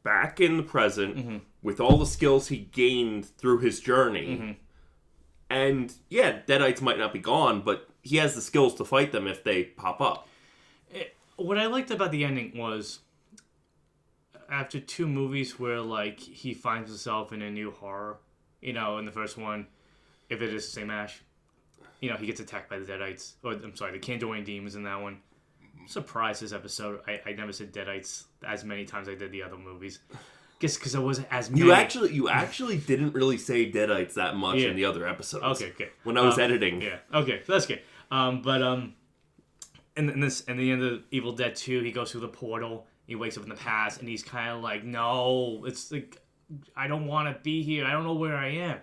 back in the present with all the skills he gained through his journey. Mm-hmm. And, yeah, Deadites might not be gone, but he has the skills to fight them if they pop up. What I liked about the ending was, after 2 movies where, he finds himself in a new horror, in the first one, if it is the same Ash, he gets attacked by the Deadites. Or, I'm sorry, the Kandorian demons in that one. I'm surprised this episode, I never said Deadites as many times as I did the other movies. Guess because there wasn't as many. You actually didn't really say Deadites that much in the other episodes. Okay. When I was editing. Yeah, okay, so that's good. In the end of Evil Dead 2, he goes through the portal, he wakes up in the past, and he's kind of like, no, it's like, I don't want to be here, I don't know where I am.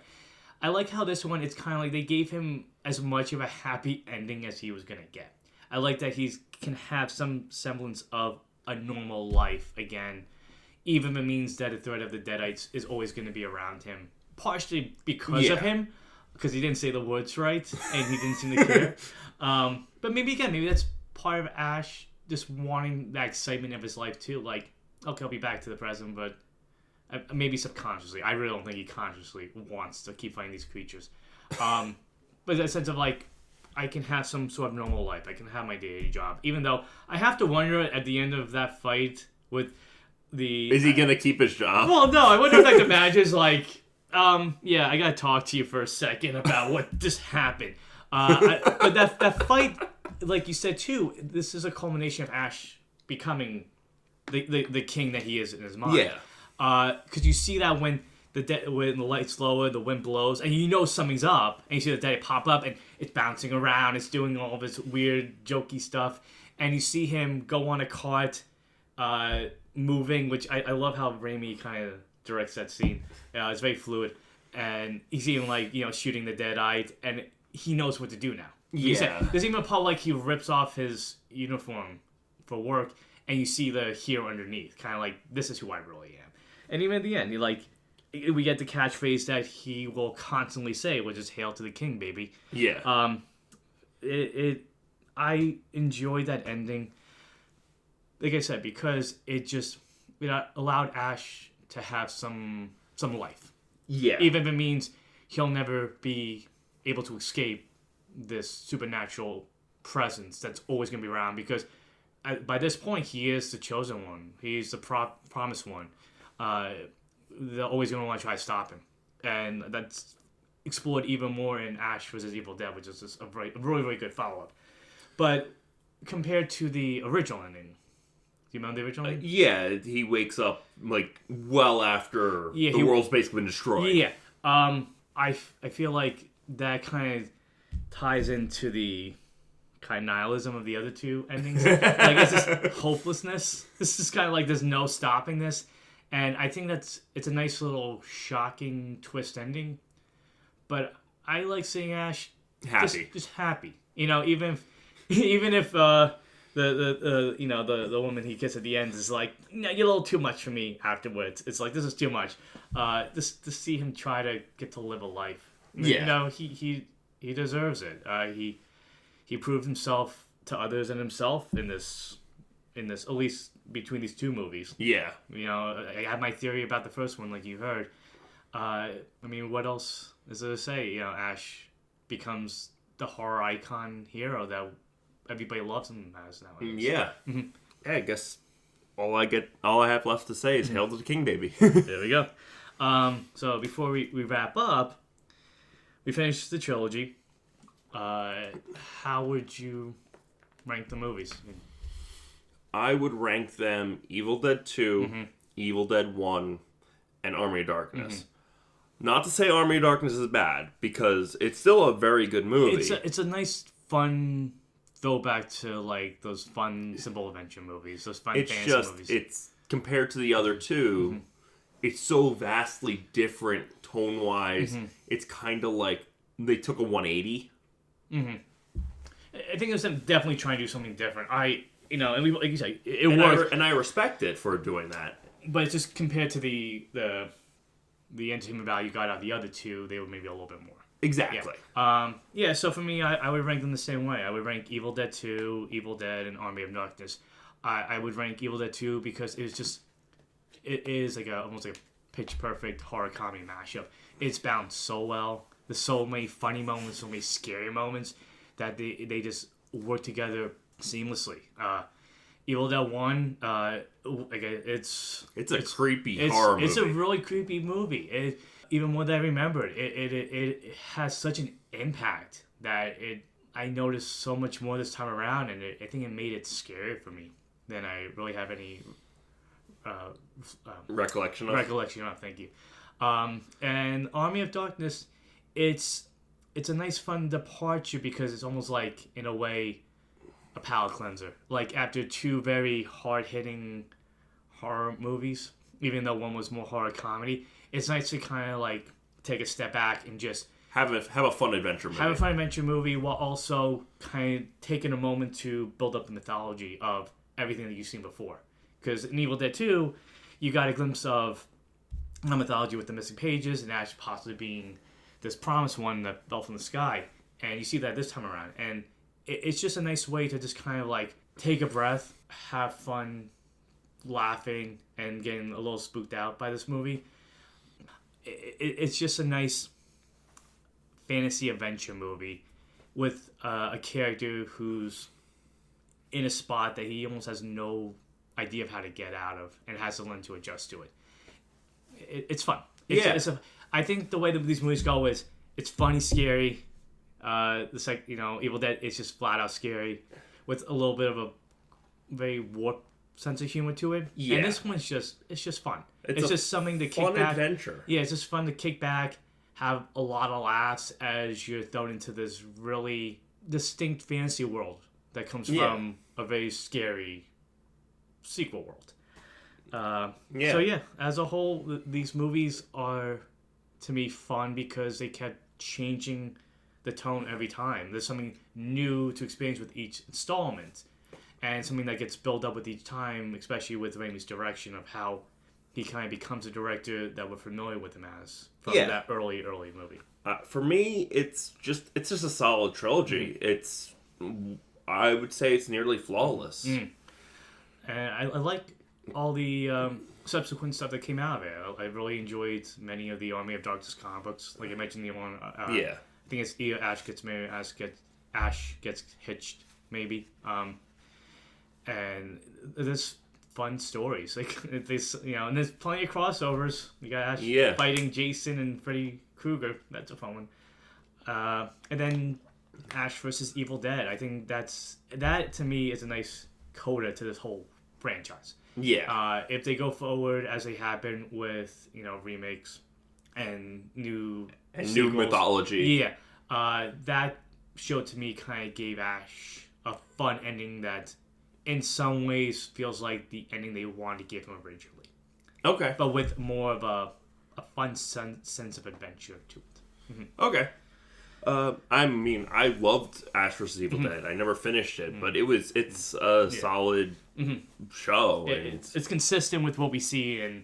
I like how this one, it's kind of like they gave him as much of a happy ending as he was going to get. I like that he can have some semblance of a normal life again, even if it means that the threat of the Deadites is always going to be around him, partially because of him, because he didn't say the words right, and he didn't seem to care. But maybe that's part of Ash just wanting that excitement of his life too. Like, okay, I'll be back to the present, but maybe subconsciously. I really don't think he consciously wants to keep fighting these creatures. But that sense of I can have some sort of normal life. I can have my day-to-day job. Even though I have to wonder at the end of that fight with the... Is he going to keep his job? Well, no. I wonder if the manager's like, yeah, I got to talk to you for a second about what just happened. But that fight... Like you said too, this is a culmination of Ash becoming the king that he is in his mind. Yeah. Because you see that when the light's lower, the wind blows, and something's up, and you see the Deadite pop up, and it's bouncing around, it's doing all of this weird, jokey stuff, and you see him go on a cart, moving, which I love how Raimi kind of directs that scene. It's very fluid. and he's even like shooting the Deadite, and he knows what to do now. Yeah. There's even a part like he rips off his uniform for work, and you see the hero underneath, kind of like, this is who I really am. And even at the end, we get the catchphrase that he will constantly say, which is "Hail to the King, baby." Yeah. I enjoyed that ending. Like I said, because it allowed Ash to have some life. Yeah. Even if it means he'll never be able to escape this supernatural presence that's always going to be around, because by this point he is the chosen one. He's the promised one. They're always going to want to try to stop him, and that's explored even more in Ash vs. Evil Dead, which is just a really, really good follow-up. But compared to the original ending, do you remember the original ending? Yeah, he wakes up well after the world's basically been destroyed. Yeah. I feel like that kind of ties into the kind of nihilism of the other two endings. It's this hopelessness. This is kind of like there's no stopping this, and I think it's a nice little shocking twist ending. But I like seeing Ash happy, just happy. Even if the woman he kissed at the end is like, no, you're a little too much for me afterwards. It's like, this is too much. Just to see him try to get to live a life. Yeah. He deserves it. He proved himself to others and himself in this, at least between these two movies. Yeah. I have my theory about the first one, like you heard. What else is there to say? Ash becomes the horror icon hero that everybody loves him as nowadays. Yeah. Mm-hmm. Yeah, I guess all I have left to say is "Hail to the King, baby." There we go. So before we wrap up, we finished the trilogy. How would you rank the movies? I would rank them Evil Dead 2, mm-hmm. Evil Dead 1, and Army of Darkness. Mm-hmm. Not to say Army of Darkness is bad, because it's still a very good movie. It's a nice, fun throwback to those fun, simple adventure movies, those fun fantasy movies. It's compared to the other two, mm-hmm. it's so vastly different tone-wise. Mm-hmm. It's kind of like they took a 180. Mm-hmm. I think they're definitely trying to do something different. like you say, it worked, and I respect it for doing that. But it's just compared to the entertainment value you got out of the other two, they were maybe a little bit more. Exactly. Yeah. So for me, I would rank them the same way. I would rank Evil Dead 2, Evil Dead, and Army of Darkness. I would rank Evil Dead 2 because it is almost like a pitch perfect horror comedy mashup. It's balanced so well. There's so many funny moments, so many scary moments that they just work together seamlessly. Evil Dead 1, it's a creepy horror movie. It's a really creepy movie. Even more than I remembered. It has such an impact that I noticed so much more this time around, and I think it made it scarier for me than I really have any recollection of. Thank you. And Army of Darkness, it's a nice fun departure because it's almost like, in a way, a palate cleanser. Like after two very hard-hitting horror movies, even though one was more horror comedy, it's nice to kind of take a step back and just have a fun adventure movie. Have a fun adventure movie while also kind of taking a moment to build up the mythology of everything that you've seen before. Because in Evil Dead 2, you got a glimpse of the mythology with the missing pages and Ash possibly being this promised one that fell from the sky. And you see that this time around. And it's just a nice way to just kind of take a breath, have fun, laughing, and getting a little spooked out by this movie. It's just a nice fantasy adventure movie with a character who's in a spot that he almost has no idea of how to get out of and has to learn to adjust to it. It's fun. I think the way that these movies go is it's funny, scary. Evil Dead is just flat out scary with a little bit of a very warped sense of humor to it. Yeah. And this one's just fun. It's just something to kick back. Fun adventure. Yeah, it's just fun to kick back, have a lot of laughs as you're thrown into this really distinct fantasy world that comes from a very scary sequel world. So as a whole, these movies are to me, fun because they kept changing the tone every time. There's something new to experience with each installment, and something that gets built up with each time, especially with Raimi's direction of how he kind of becomes a director that we're familiar with him as from that early movie. For me, it's just a solid trilogy. I would say it's nearly flawless. And I like all the subsequent stuff that came out of it. I really enjoyed many of the Army of Darkness comic books. Like I mentioned, the one. I think it's either Ash gets married, Ash gets hitched, maybe. And there's fun stories. Like this, and there's plenty of crossovers. You got Ash fighting Jason and Freddy Krueger. That's a fun one. And then Ash versus Evil Dead. I think that to me is a nice coda to this whole franchise. Yeah. If they go forward as they have been with remakes and new sequels, mythology. Yeah. That show to me kind of gave Ash a fun ending that, in some ways, feels like the ending they wanted to give him originally. Okay. But with more of a fun sense of adventure to it. Mm-hmm. Okay. I loved Ash vs. Evil Dead. I never finished it, but it's a solid show. It's consistent with what we see in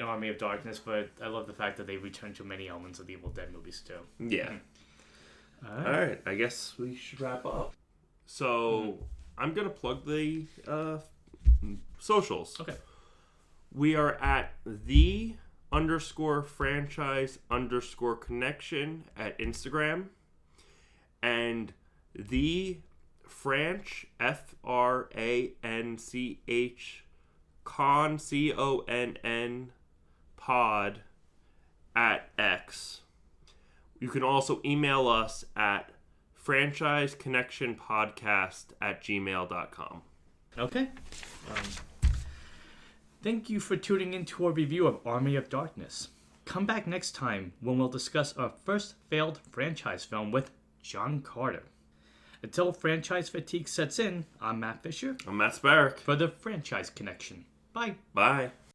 Army of Darkness, but I love the fact that they return to many elements of the Evil Dead movies too. Yeah. All right. I guess we should wrap up. So I'm gonna plug the socials. Okay. We are at _franchise_connection at Instagram, and the Franch FRANCH CONN pod at X. You can also email us at franchiseconnectionpodcast@gmail.com. Okay. Thank you for tuning in to our review of Army of Darkness. Come back next time when we'll discuss our first failed franchise film with John Carter. Until franchise fatigue sets in, I'm Matt Fisher. I'm Matt Sparrow. For the Franchise Connection. Bye. Bye.